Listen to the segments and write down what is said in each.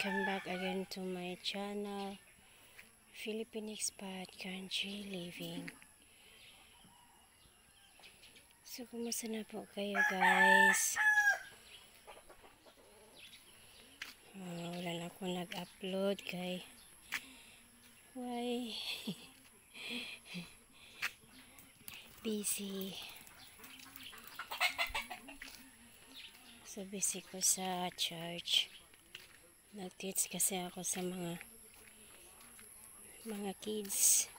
welcome back again to my channel, Philippine Expat Country Living. So, kumusta na po kayo guys? Wala na akong nag-upload kay why? Busy. So, busy ko sa church. Nag-teach kasi ako sa mga kids.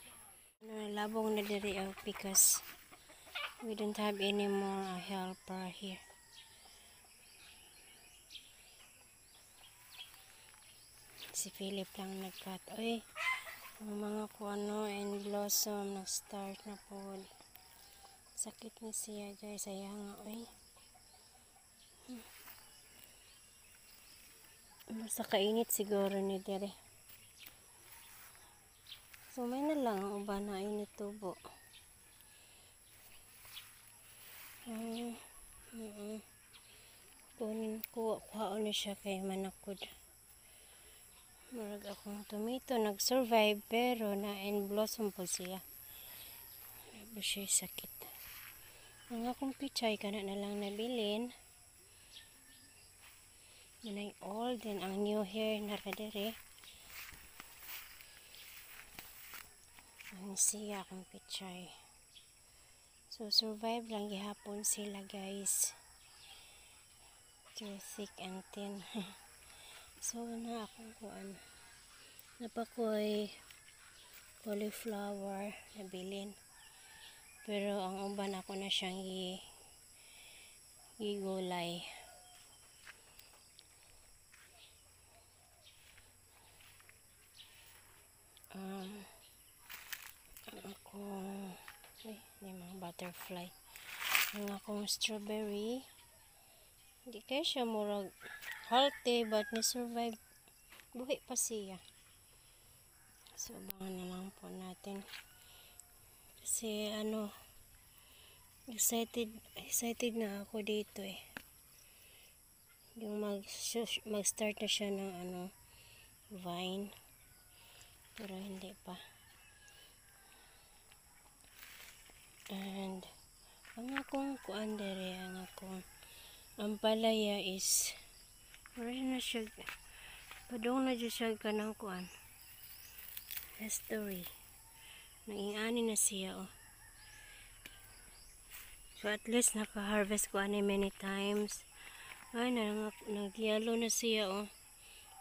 Labong na diri because we don't have any more helper here. Si Philip lang nag-cut. Oy, ang mga kuano and blossom nag-start na po. Sakit ni siya guys. Ayan nga, oy. Basta kainit siguro ni dere. So may na lang ang uban na init tubo. Kuha na siya kay manakod. Marag akong tomato nag-survive pero na-in blossom po siya. Labo siya sakit. Ang akong pichay kana na lang nabilin. Manay old and ang new hair na kadere. Ang siya akong pichay. So survive lang gihapon sila guys. Too thick and thin. So na akong kuan. Napakoy cauliflower nabilin. Pero ang uban ako na siyang gigulay. May mga butterfly. Ang akong strawberry. Hindi kaya siya murag healthy but ni-survive. Buhi pa siya. So, abangan na lang po natin. Kasi excited na ako dito eh. Yung mag-start na siya ng vine. Pero hindi pa. And ang akong kuandere, ang ampalaya is na siya padong na siya kanang kuan history nangingani na siya oh. So at least naka-harvest ko ani many times. Ay nagyalo na siya oh.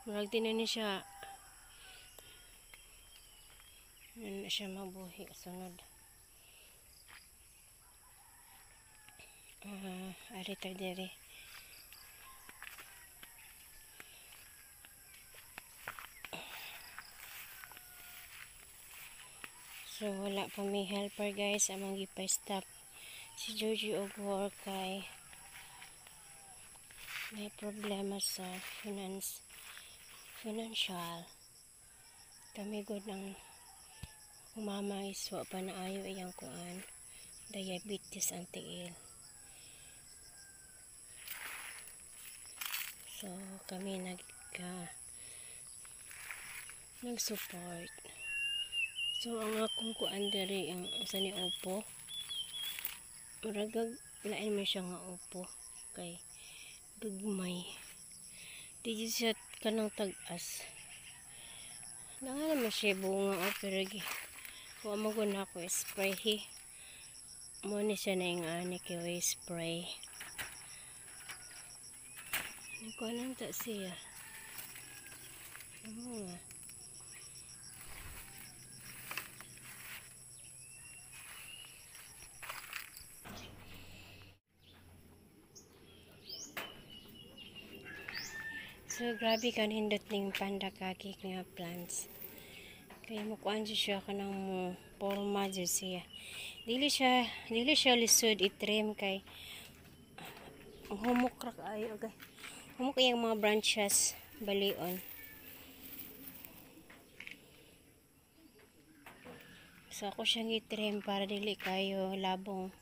Murag din na siya na siya mabuhi sunod. Arita dere. So wala pa may helper guys, amang gipa-stop si Georgie og work kay may problema sa financial. Kami good ng umama iswa pa na ayo iyang kuan diabetes ang tiil. So kami nag-support. So ang akong kuan diri ang sa ni Oppo. Muragag lain man siya nga Oppo kay gagmay. Di siya kanang tag-as. Naman siya bunga o pero wa mo guna ko spray mo ni siya na yung ani kay spray. Ko nang ta siya. Amo nga. So grabe kan hindot ning pandakaki nga plants. Kaya mo kuan siya kanang mo forma siya. Dili siya lisod itrim kay humok ra kaayo okay. Humok yung mga branches balion. So ako siyang itrim para dili kayo labong.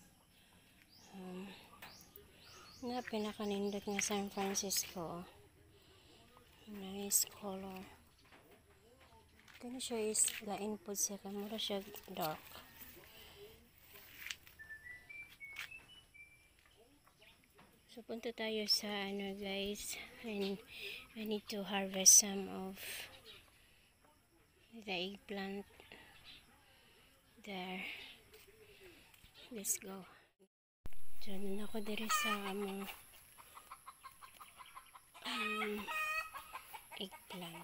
Nga pinakanindot nga San Francisco. Nice color. Kani siya is lain po siya. Kamura siya dark. So, punta tayo sa ano guys. And I need to harvest some of the eggplant. There. Let's go. So, nun ako diri sa among eggplant.